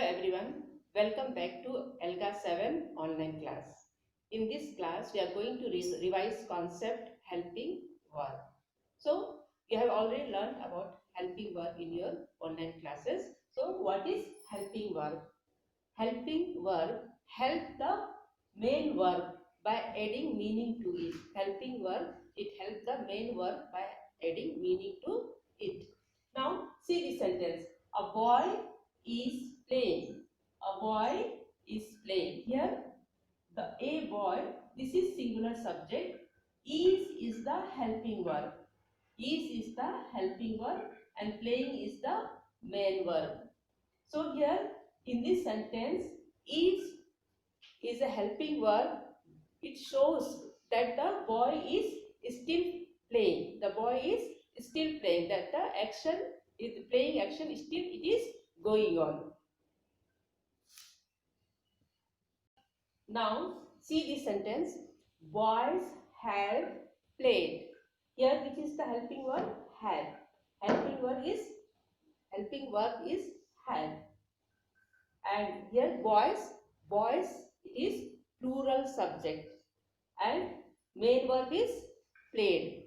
everyone, welcome back to ELGA 7 online class. In this class, we are going to revise concept helping verb. So, you have already learned about helping verb in your online classes. So, what is helping verb? Helping verb help the main verb by adding meaning to it. Helping verb, it helps the main verb by adding meaning to it. Now, see the sentence. A boy is playing. A boy is playing. Here, the a boy, this is singular subject. Is the helping verb. Is the helping verb and playing is the main verb. So here, in this sentence, is a helping verb. It shows that the boy is still playing. The boy is still playing. That the action is playing action is still it is going on. Now see this sentence. Boys have played. Here which is the helping verb? Have. Helping verb is have. And here boys it is plural subject and main verb is played.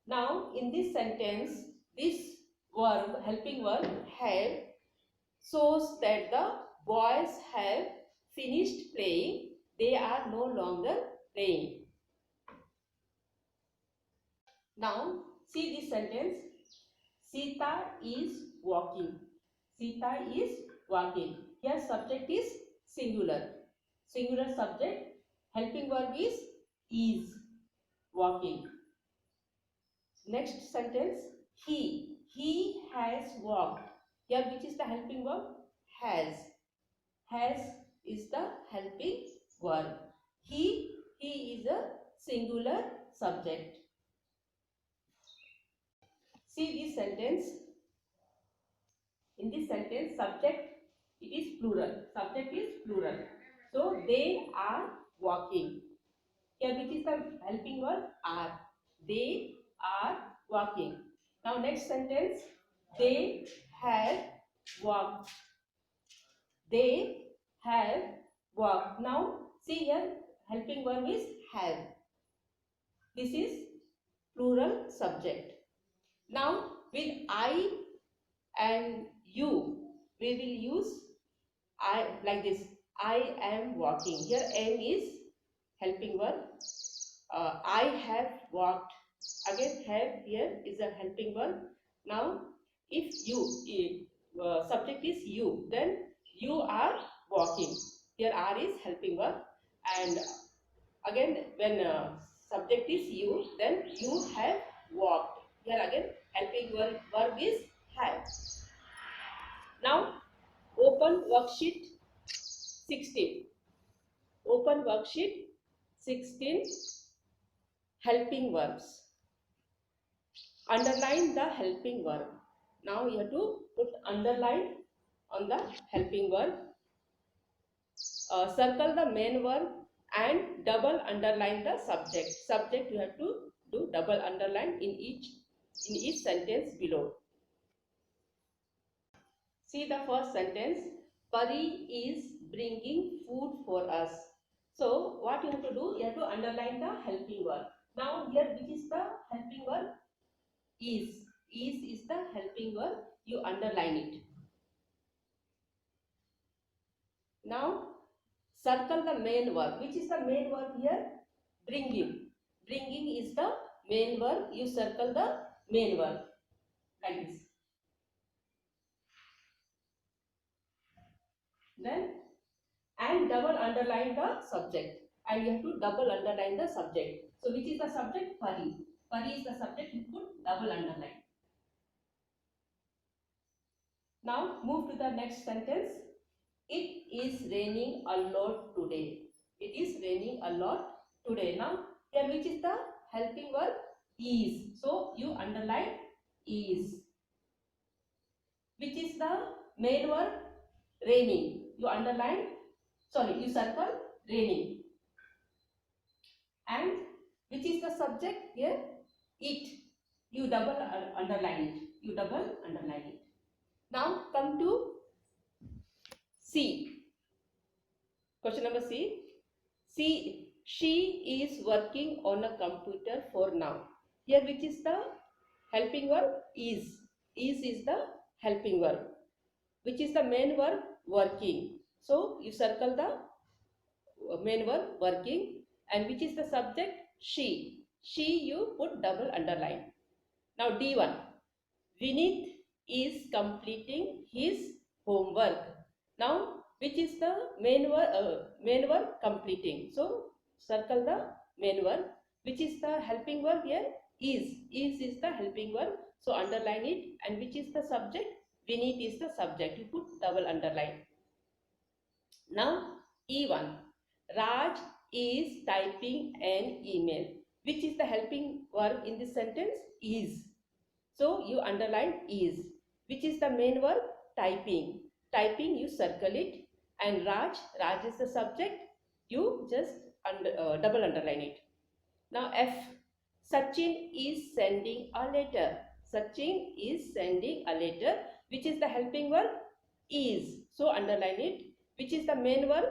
Now in this sentence this verb helping verb have shows that the boys have finished playing, they are no longer playing. Now see this sentence. Sita is walking. Sita is walking. Here subject is singular. Singular subject. Helping verb is walking. Next sentence. He has walked. Here which is the helping verb? Has. Has is the helping verb. He is a singular subject. See this sentence. In this sentence, subject it is plural. Subject is plural. So they are walking. Here which is the helping verb? Are. They are walking. Now next sentence. They have walked. They have walked. Now see here helping verb is have. This is plural subject. Now with I and you we will use I like this. I am walking. Here am is helping verb. I have walked. Again have here is a helping verb. Now if subject is you, then you are walking. Here are is helping verb, and again when subject is you, then you have walked. Here again helping verb is have. Now open worksheet 16. Open worksheet 16. Helping verbs. Underline the helping verb. Now you have to put underline on the helping verb. Circle the main verb and double underline the subject. Subject you have to do double underline in each sentence below. See the first sentence. Pari is bringing food for us. So what you have to do? You have to underline the helping verb. Now here which is the helping verb? Is. Is the helping verb. You underline it. Now circle the main verb. Which is the main verb here? Bringing. Bringing is the main verb. You circle the main verb like this. Then and double underline the subject. And you have to double underline the subject. So which is the subject? Pari. Pari is the subject. You put double underline. Now move to the next sentence. It is raining a lot today. It is raining a lot today. Now here which is the helping verb? Is. So you underline is. Which is the main verb? Raining. You underline, you circle raining. And which is the subject here? It. You double underline it. You double underline it. Now come to C. Question number C. C. She is working on a computer for now. Here which is the helping verb? Is. Is the helping verb. Which is the main verb? Working. So you circle the main verb working, and which is the subject? She. She you put double underline. Now D1. Vinith is completing his homework. Now which is the main verb? Completing. So circle the main verb. Which is the helping verb here? Is the helping verb. So underline it. And which is the subject? Vinith is the subject. You put double underline. Now E1. Raj is typing an email. Which is the helping verb in this sentence? Is. So you underline is. Which is the main verb? Typing. Typing you circle it. And Raj is the subject. You just double underline it. Now F. Sachin is sending a letter. Sachin is sending a letter. Which is the helping verb? Is. So underline it. Which is the main verb?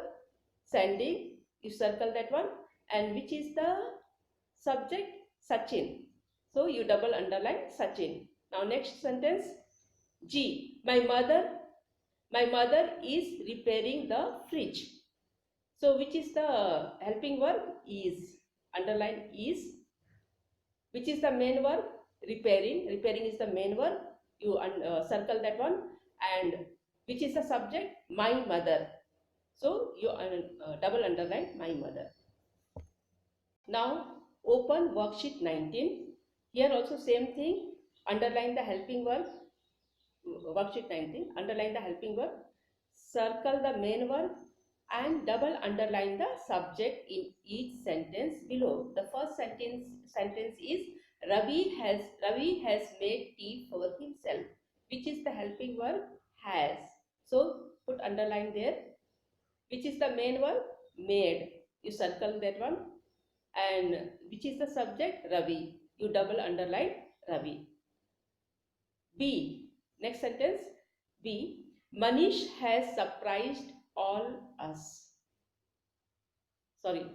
Sending. You circle that one. And which is the subject? Sachin. So you double underline Sachin. Now next sentence. G. My mother is repairing the fridge. So which is the helping verb? Is. Underline is. Which is the main verb? Repairing. Repairing is the main verb. You circle that one. And which is the subject? My mother. So you double underline my mother. Now open worksheet 19. Here also same thing. Underline the helping verb. Worksheet 19. Underline the helping verb. Circle the main verb and double underline the subject in each sentence below. The first sentence is Ravi has made tea for himself. Which is the helping verb? Has. So put underline there. Which is the main verb? Made. You circle that one. And which is the subject? Ravi. You double underline Ravi. B. Next sentence. B. Manish has surprised all us. Sorry.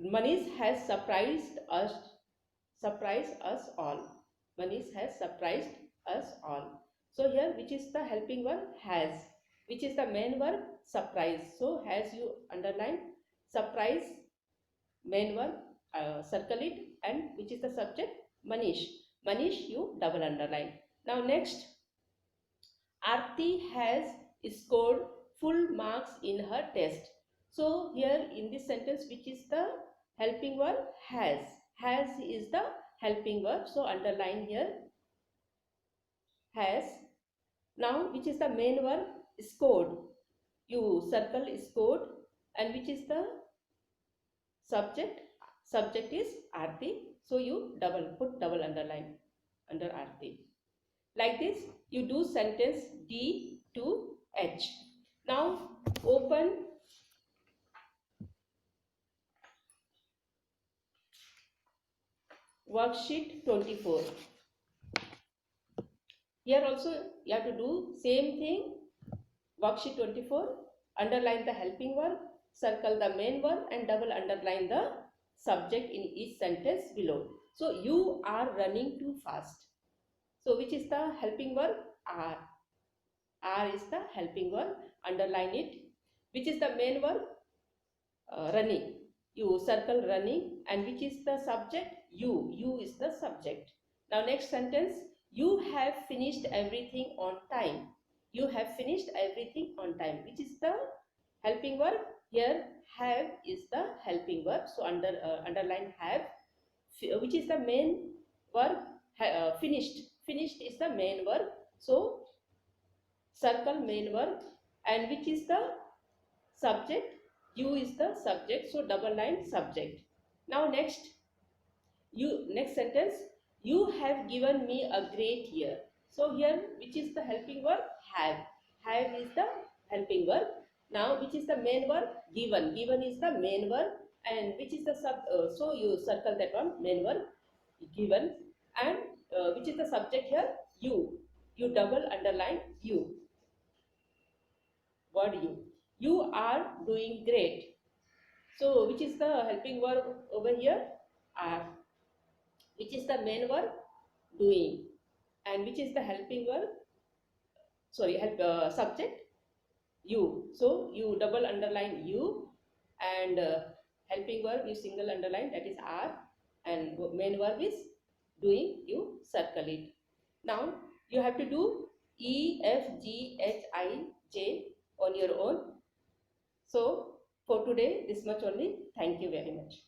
Manish has surprised us all. Manish has surprised us all. So here which is the helping verb? Has. Which is the main verb? Surprise. So has you underline surprise, main verb, circle it, and which is the subject? Manish. Manish you double underline. Now next, Aarti has scored full marks in her test. So here in this sentence, which is the helping verb? Has. Has is the helping verb. So underline here has. Now which is the main verb? Scored. You circle scored, and which is the subject? Subject is Aarti. So you put double underline under Aarti. Like this you do sentence D to H. Now open worksheet 24. Here also you have to do same thing. Worksheet 24. Underline the helping verb, circle the main verb, and double underline the subject in each sentence below. So you are running too fast. So which is the helping verb? Are. Are is the helping verb. Underline it. Which is the main verb? Running. You circle running. And which is the subject? You. You is the subject. Now next sentence. You have finished everything on time. You have finished everything on time. Which is the helping verb? Here have is the helping verb. So underline have. Which is the main verb? Finished. Finished is the main verb. So circle main verb. And which is the subject? You is the subject. So double line subject. Now next sentence. You have given me a great year. So here which is the helping verb? Have. Have is the helping verb. Now which is the main verb? Given. Given is the main verb. And which is the so you circle that one, main verb, given. And which is the subject here? You. You double underline you. word you. You are doing great. So which is the helping verb over here? Are. Which is the main verb? Doing. And which is the helping verb? Sorry, subject? You. So you double underline you, and helping verb you single underline, that is are, and main verb is doing, you circle it. Now you have to do E, F, G, H, I, J on your own. So for today this much only. Thank you very much.